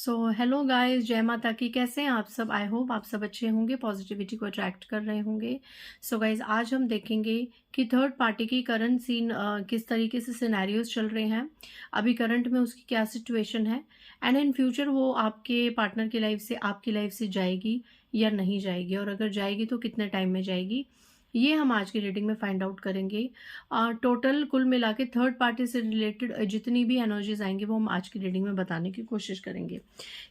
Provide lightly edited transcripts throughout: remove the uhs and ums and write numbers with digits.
Hello guys, जय माता की। कैसे हैं आप सब? आई होप आप सब अच्छे होंगे, पॉजिटिविटी को अट्रैक्ट कर रहे होंगे। गाइस, आज हम देखेंगे कि थर्ड पार्टी की करंट सीन किस तरीके से सिनेरियोज चल रहे हैं, अभी करंट में उसकी क्या सिचुएशन है, एंड इन फ्यूचर वो आपके पार्टनर की लाइफ से आपकी लाइफ से जाएगी या नहीं जाएगी, और अगर जाएगी तो कितने टाइम में जाएगी, ये हम आज की रीडिंग में फाइंड आउट करेंगे। टोटल कुल मिला के थर्ड पार्टी से रिलेटेड जितनी भी एनर्जीज आएंगी वो हम आज की रीडिंग में बताने की कोशिश करेंगे।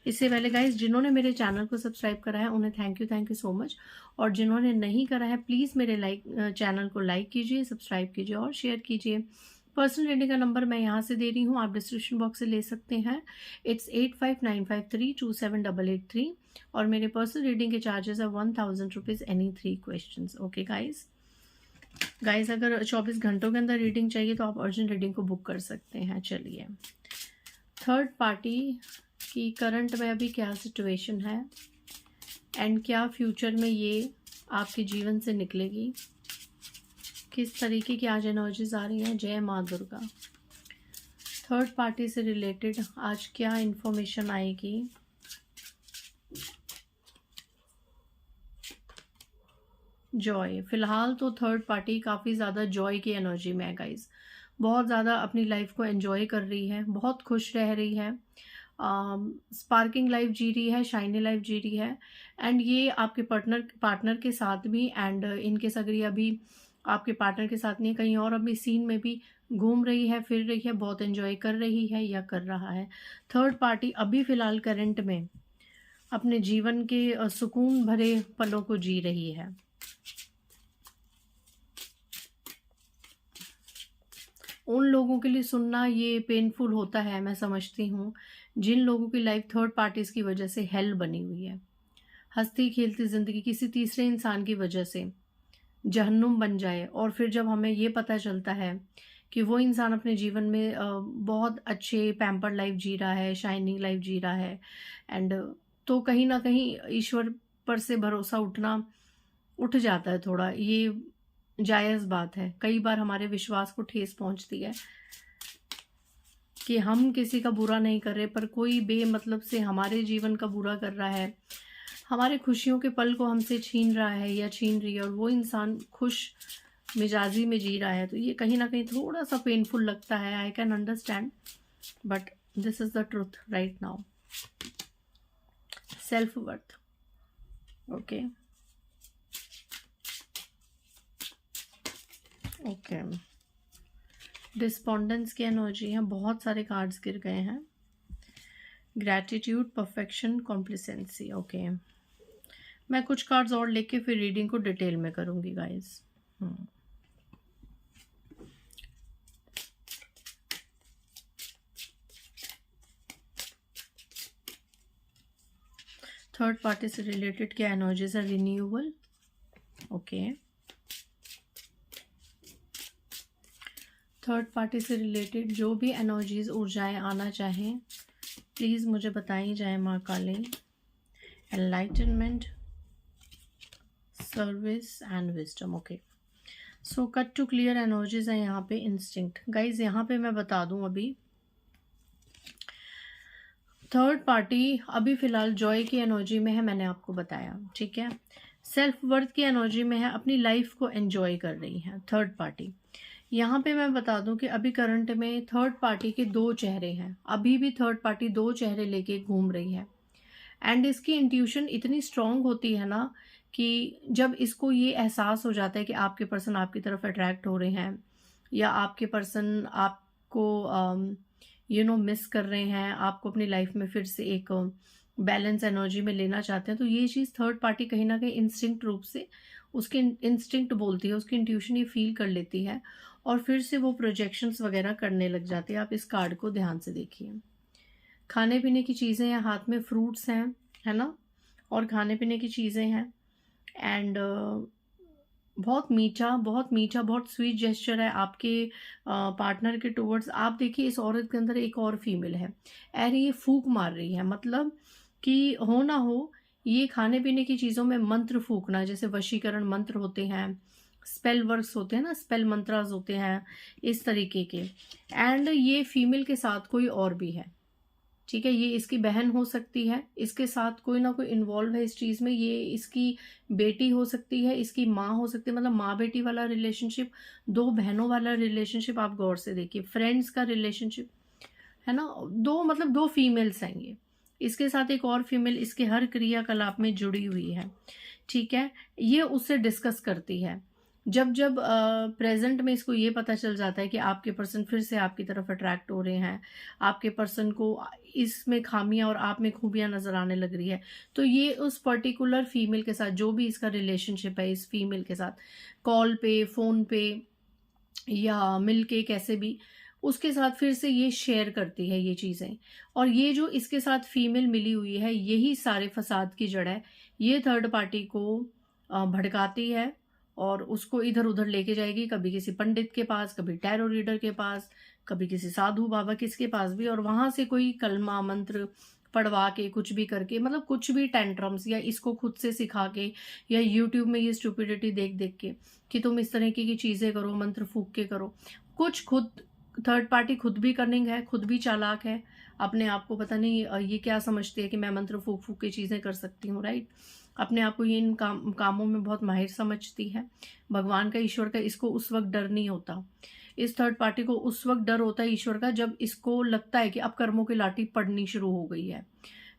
इससे पहले गाइज, जिन्होंने मेरे चैनल को सब्सक्राइब करा है उन्हें थैंक यू सो मच, और जिन्होंने नहीं करा है प्लीज़ मेरे चैनल को लाइक कीजिए, सब्सक्राइब कीजिए और शेयर कीजिए। पर्सनल रीडिंग का नंबर मैं यहाँ से दे रही हूँ, आप डिस्क्रिप्शन बॉक्स से ले सकते हैं। इट्स 8595327883, और मेरे पर्सनल रीडिंग के चार्जेस है 1000 rupees any 3 question. Okay guys, अगर 24 घंटों के अंदर रीडिंग चाहिए तो आप अर्जेंट रीडिंग को बुक कर सकते हैं। चलिए, थर्ड पार्टी की करंट में अभी क्या सिचुएशन है एंड क्या फ्यूचर में ये आपके जीवन से निकलेगी, किस तरीके की आज एनर्जीज आ रही हैं। जय माँ दुर्गा। थर्ड पार्टी से रिलेटेड आज क्या इंफॉर्मेशन आएगी। जॉय, फिलहाल तो थर्ड पार्टी काफ़ी ज़्यादा जॉय की एनर्जी में है गाइज, बहुत ज़्यादा अपनी लाइफ को एंजॉय कर रही है, बहुत खुश रह रही है, स्पार्किंग लाइफ जी रही है, शाइनी लाइफ जी रही है। एंड ये आपके पार्टनर के साथ भी, एंड इनकेस अगर ये अभी आपके पार्टनर के साथ नहीं, कहीं और अभी सीन में भी घूम रही है, फिर रही है, बहुत एंजॉय कर रही है या कर रहा है। थर्ड पार्टी अभी फिलहाल करंट में अपने जीवन के सुकून भरे पलों को जी रही है। उन लोगों के लिए सुनना ये पेनफुल होता है, मैं समझती हूँ, जिन लोगों की लाइफ थर्ड पार्टीज की वजह से हेल बनी हुई है। हंसती खेलती जिंदगी किसी तीसरे इंसान की वजह से जहन्नुम बन जाए, और फिर जब हमें ये पता चलता है कि वो इंसान अपने जीवन में बहुत अच्छे पैम्पर्ड लाइफ जी रहा है, शाइनिंग लाइफ जी रहा है, एंड तो कहीं ना कहीं ईश्वर पर से भरोसा उठ जाता है थोड़ा। ये जायज़ बात है, कई बार हमारे विश्वास को ठेस पहुंचती है कि हम किसी का बुरा नहीं कर रहे, पर कोई बेमतलब से हमारे जीवन का बुरा कर रहा है, हमारे खुशियों के पल को हमसे छीन रहा है या छीन रही है, और वो इंसान खुश मिजाजी में जी रहा है, तो ये कहीं ना कहीं थोड़ा सा पेनफुल लगता है। I can understand, but this is the truth right now. Self worth, okay okay. Despondence की एनर्जी है, बहुत सारे कार्ड्स गिर गए हैं। Gratitude, perfection, complacency. ओके, मैं कुछ कार्ड्स और लेके फिर रीडिंग को डिटेल में करूंगी गाइस। थर्ड पार्टी से रिलेटेड क्या एनर्जीज है। Renewal, okay. थर्ड पार्टी से रिलेटेड जो भी एनर्जीज ऊर्जाएं आना चाहें प्लीज़ मुझे बताई जाए माँ Kali. Enlightenment, service and wisdom. Okay, so cut to clear energies है यहाँ पे। इंस्टिंक्ट गाइज, यहाँ पे मैं बता दूं, अभी थर्ड पार्टी अभी फिलहाल जॉय की एनर्जी में है, मैंने आपको बताया, ठीक है। सेल्फ वर्थ की एनर्जी में है, अपनी लाइफ को एंजॉय कर रही है थर्ड पार्टी। यहाँ पे मैं बता दूं कि अभी करंट में थर्ड पार्टी के 2 चेहरे हैं, अभी भी थर्ड पार्टी 2 चेहरे लेके घूम रही है, एंड इसकी इंट्यूशन इतनी स्ट्रांग होती है ना कि जब इसको ये एहसास हो जाता है कि आपके पर्सन आपकी तरफ अट्रैक्ट हो रहे हैं, या आपके पर्सन आपको मिस कर रहे हैं, आपको अपनी लाइफ में फिर से एक बैलेंस एनर्जी में लेना चाहते हैं, तो ये चीज़ थर्ड पार्टी कहीं ना कहीं इंस्टिंक्ट रूप से उसके इंस्टिंक्ट बोलती है, उसकी इंट्यूशन ये फील कर लेती है, और फिर से वो प्रोजेक्शंस वगैरह करने लग जाती है। आप इस कार्ड को ध्यान से देखिए। खाने पीने की चीज़ें हैं, हाथ में फ्रूट्स हैं, है ना, और खाने पीने की चीज़ें हैं, एंड बहुत मीठा बहुत मीठा बहुत स्वीट जेस्चर है आपके पार्टनर के टुवर्ड्स। आप देखिए, इस औरत के अंदर एक और फीमेल है, और ये फूक मार रही है, मतलब कि हो ना हो ये खाने पीने की चीज़ों में मंत्र फूकना, जैसे वशीकरण मंत्र होते हैं, स्पेल वर्क्स होते हैं ना, स्पेल मंत्रास होते हैं, इस तरीके के। एंड ये फीमेल के साथ कोई और भी है, ठीक है। ये इसकी बहन हो सकती है, इसके साथ कोई ना कोई इन्वॉल्व है इस चीज़ में, ये इसकी बेटी हो सकती है, इसकी माँ हो सकती है, मतलब माँ बेटी वाला रिलेशनशिप, दो बहनों वाला रिलेशनशिप आप गौर से देखिए, फ्रेंड्स का रिलेशनशिप है ना, दो मतलब दो फीमेल्स हैं ये, इसके साथ एक और फीमेल इसके हर क्रियाकलाप में जुड़ी हुई है, ठीक है। ये उससे डिस्कस करती है। जब जब प्रेजेंट में इसको ये पता चल जाता है कि आपके पर्सन फिर से आपकी तरफ अट्रैक्ट हो रहे हैं, आपके पर्सन को इसमें खामियां और आप में खूबियां नजर आने लग रही है, तो ये उस पर्टिकुलर फीमेल के साथ जो भी इसका रिलेशनशिप है इस फीमेल के साथ, कॉल पे, फोन पे या मिल के कैसे भी, उसके साथ फिर से ये शेयर करती है ये चीज़ें। और ये जो इसके साथ फीमेल मिली हुई है, यही सारे फसाद की जड़ है। ये थर्ड पार्टी को भड़काती है और उसको इधर उधर लेके जाएगी, कभी किसी पंडित के पास, कभी टैरो रीडर के पास, कभी किसी साधु बाबा किसके पास भी, और वहां से कोई कलमा मंत्र पढ़वा के, कुछ भी करके, मतलब कुछ भी टेंट्रम्स, या इसको खुद से सिखा के, या यूट्यूब में ये स्टुपिडिटी देख देख के कि तुम इस तरह की चीजें करो, मंत्र फूक के करो। कुछ खुद थर्ड पार्टी खुद भी कनिंग है, खुद भी चालाक है, अपने आप को पता नहीं ये क्या समझती है कि मैं मंत्र फूक फूक के चीजें कर सकती हूँ, राइट। अपने आप को ये इन कामों में बहुत माहिर समझती है। भगवान का, ईश्वर का इसको उस वक्त डर नहीं होता। इस थर्ड पार्टी को उस वक्त डर होता है ईश्वर का जब इसको लगता है कि अब कर्मों की लाठी पड़नी शुरू हो गई है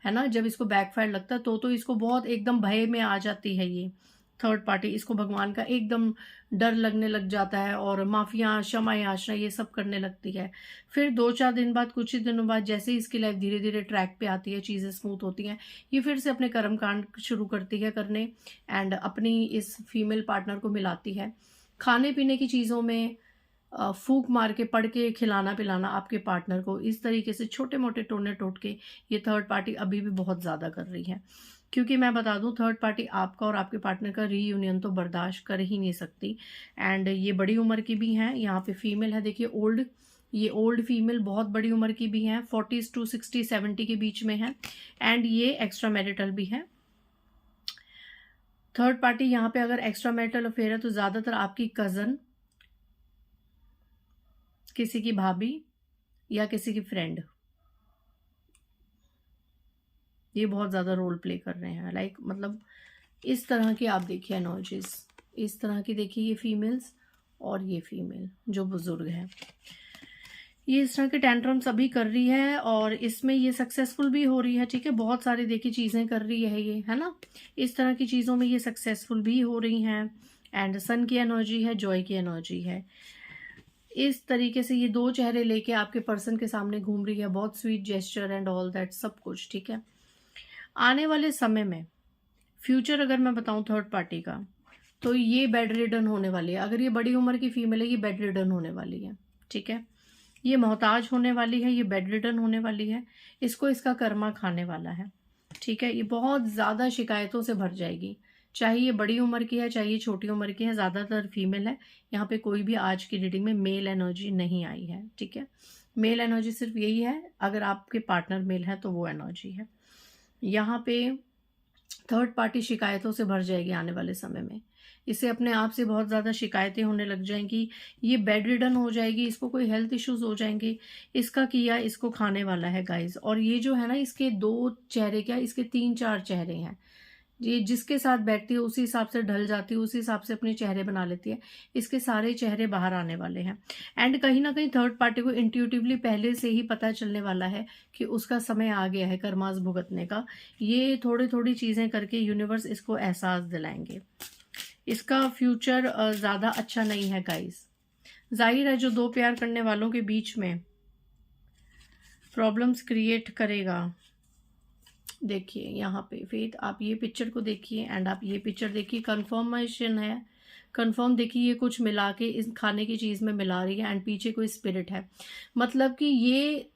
ना, जब इसको बैकफायर लगता है तो इसको बहुत एकदम भय में आ जाती है ये थर्ड पार्टी, इसको भगवान का एकदम डर लगने लग जाता है और माफिया, क्षमा याचना, ये सब करने लगती है। फिर 2-4 दिन बाद, कुछ ही दिनों बाद, जैसे ही इसकी लाइफ धीरे धीरे ट्रैक पे आती है, चीजें स्मूथ होती हैं, ये फिर से अपने कर्म कांड शुरू करती है करने, एंड अपनी इस फीमेल पार्टनर को मिलाती है। खाने पीने की चीजों में फूक मार के, पड़ के खिलाना पिलाना आपके पार्टनर को, इस तरीके से छोटे मोटे टोने टोटके ये थर्ड पार्टी अभी भी बहुत ज्यादा कर रही है। क्योंकि मैं बता दूं, थर्ड पार्टी आपका और आपके पार्टनर का रीयूनियन तो बर्दाश्त कर ही नहीं सकती। एंड ये बड़ी उम्र की भी हैं, यहाँ पे फीमेल है, देखिए ओल्ड, ये ओल्ड फीमेल बहुत बड़ी उम्र की भी हैं, 40 to 60, 70 के बीच में है, एंड ये एक्स्ट्रा मैरिटल भी है। थर्ड पार्टी यहाँ पे अगर एक्स्ट्रा मैरिटल अफेयर है तो ज्यादातर आपकी कजन, किसी की भाभी या किसी की फ्रेंड, ये बहुत ज्यादा रोल प्ले कर रहे हैं। लाइक मतलब इस तरह की आप देखिए एनर्जीज, इस तरह की देखिए ये फीमेल्स, और ये फीमेल जो बुजुर्ग है, ये इस तरह के टेंट्रम्स अभी कर रही है और इसमें ये सक्सेसफुल भी हो रही है, ठीक है। बहुत सारी देखिए चीजें कर रही है ये, है ना, इस तरह की चीजों में ये सक्सेसफुल भी हो रही हैं। एंड सन की एनर्जी है, जॉय की एनर्जी है। इस तरीके से ये दो चेहरे लेके आपके पर्सन के सामने घूम रही है, बहुत sweet gesture and all that सब कुछ, ठीक है। आने वाले समय में फ्यूचर अगर मैं बताऊं थर्ड पार्टी का, तो ये बेड रिडन होने वाली है। अगर ये बड़ी उम्र की फीमेल है, ये बेड रिडन होने वाली है, ठीक है। ये मोहताज होने वाली है, ये बेड रिडन होने वाली है, इसको इसका कर्मा खाने वाला है, ठीक है। ये बहुत ज्यादा शिकायतों से भर जाएगी, चाहे ये बड़ी उम्र की है, चाहे ये छोटी उम्र की है, ज्यादातर फीमेल है। यहाँ पे कोई भी आज की रीडिंग में मेल एनर्जी नहीं आई है, ठीक है। मेल एनर्जी सिर्फ यही है, अगर आपके पार्टनर मेल है तो वो एनर्जी है। यहाँ पे थर्ड पार्टी शिकायतों से भर जाएगी आने वाले समय में, इसे अपने आप से बहुत ज़्यादा शिकायतें होने लग जाएंगी, ये बेड रिडन हो जाएगी, इसको कोई हेल्थ इश्यूज हो जाएंगे, इसका किया इसको खाने वाला है गाइस। और ये जो है ना, इसके 2 चेहरे, क्या इसके 3-4 चेहरे हैं, ये जिसके साथ बैठती है उसी हिसाब से ढल जाती है, उसी हिसाब से अपने चेहरे बना लेती है। इसके सारे चेहरे बाहर आने वाले हैं, एंड कहीं ना कहीं थर्ड पार्टी को इंट्यूटिवली पहले से ही पता चलने वाला है कि उसका समय आ गया है कर्मास भुगतने का। ये थोड़ी थोड़ी चीजें करके यूनिवर्स इसको एहसास दिलाएंगे। इसका फ्यूचर ज्यादा अच्छा नहीं है गाइस। जाहिर है जो दो प्यार करने वालों के बीच में प्रॉब्लम्स क्रिएट करेगा। देखिए यहाँ पे फेथ, आप ये पिक्चर को देखिए एंड आप ये पिक्चर देखिए, कंफर्मेशन है, कंफर्म देखिए, ये कुछ मिला के इस खाने की चीज में मिला रही है एंड पीछे कोई स्पिरिट है, मतलब कि ये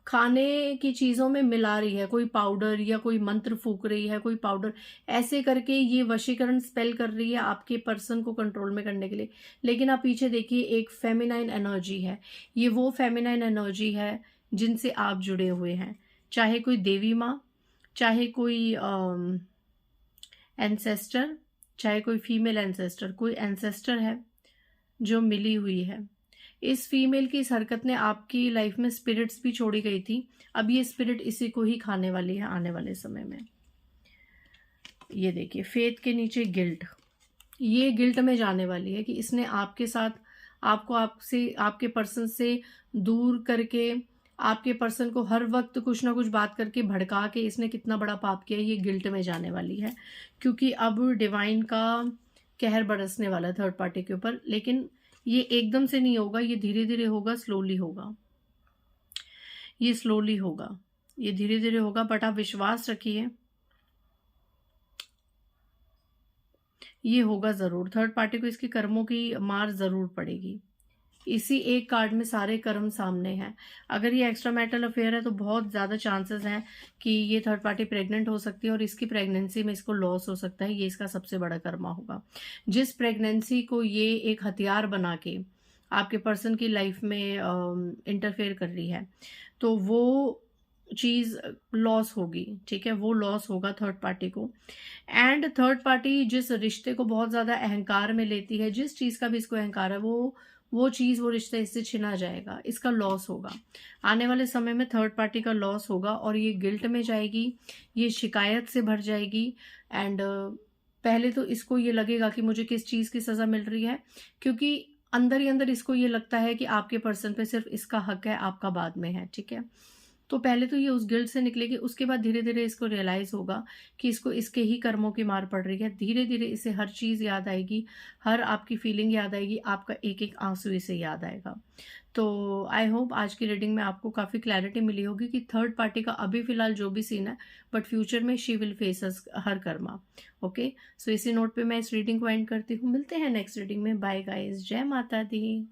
खाने की चीजों में मिला रही है, कोई पाउडर या कोई मंत्र फूक रही है, कोई पाउडर ऐसे करके ये वशीकरण स्पेल कर रही है आपके पर्सन को कंट्रोल में करने के लिए। लेकिन आप पीछे देखिए, एक फेमिनाइन एनर्जी है, ये वो फेमिनाइन एनर्जी है जिनसे आप जुड़े हुए हैं, चाहे कोई देवी माँ, चाहे कोई एंसेस्टर, चाहे कोई फीमेल एंसेस्टर, कोई एंसेस्टर है जो मिली हुई है। इस फीमेल की इस हरकत ने आपकी लाइफ में स्पिरिट्स भी छोड़ी गई थी, अब ये स्पिरिट इसी को ही खाने वाली है आने वाले समय में। ये देखिए फेथ के नीचे गिल्ट, ये गिल्ट में जाने वाली है कि इसने आपके साथ आपको आपसे आपके पर्सन से दूर करके, आपके पर्सन को हर वक्त कुछ ना कुछ बात करके भड़का के इसने कितना बड़ा पाप किया, ये गिल्ट में जाने वाली है। क्योंकि अब डिवाइन का कहर बरसने वाला है थर्ड पार्टी के ऊपर, लेकिन ये एकदम से नहीं होगा, ये धीरे धीरे होगा, स्लोली होगा, ये स्लोली होगा, ये धीरे धीरे होगा। बट आप विश्वास रखिए, ये होगा ज़रूर। थर्ड पार्टी को इसके कर्मों की मार ज़रूर पड़ेगी। इसी एक कार्ड में सारे कर्म सामने हैं। अगर ये एक्स्ट्रा मैरिटल अफेयर है तो बहुत ज़्यादा चांसेस हैं कि ये थर्ड पार्टी प्रेग्नेंट हो सकती है और इसकी प्रेगनेंसी में इसको लॉस हो सकता है। ये इसका सबसे बड़ा कर्मा होगा। जिस प्रेगनेंसी को ये एक हथियार बना के आपके पर्सन की लाइफ में इंटरफेयर कर रही है, तो वो चीज़ लॉस होगी, ठीक है, वो लॉस होगा थर्ड पार्टी को। एंड थर्ड पार्टी जिस रिश्ते को बहुत ज़्यादा अहंकार में लेती है, जिस चीज़ का भी इसको अहंकार है, वो चीज़, वो रिश्ता इससे छिना जाएगा, इसका लॉस होगा। आने वाले समय में थर्ड पार्टी का लॉस होगा और ये गिल्ट में जाएगी, ये शिकायत से भर जाएगी। एंड पहले तो इसको ये लगेगा कि मुझे किस चीज़ की सज़ा मिल रही है, क्योंकि अंदर ही अंदर इसको ये लगता है कि आपके पर्सन पे सिर्फ इसका हक है, आपका बाद में है, ठीक है। तो पहले तो ये उस गिल्ट से निकलेगी, उसके बाद धीरे धीरे इसको रियलाइज़ होगा कि इसको इसके ही कर्मों की मार पड़ रही है। धीरे धीरे इसे हर चीज़ याद आएगी, हर आपकी फीलिंग याद आएगी, आपका एक एक आंसू इसे याद आएगा। तो आई होप आज की रीडिंग में आपको काफ़ी क्लैरिटी मिली होगी कि थर्ड पार्टी का अभी फिलहाल जो भी सीन है, बट फ्यूचर में she will face her karma. Okay, so इसी नोट पे मैं इस रीडिंग को एंड करती हूँ। मिलते हैं नेक्स्ट रीडिंग में। बाय गाइज, जय माता दी।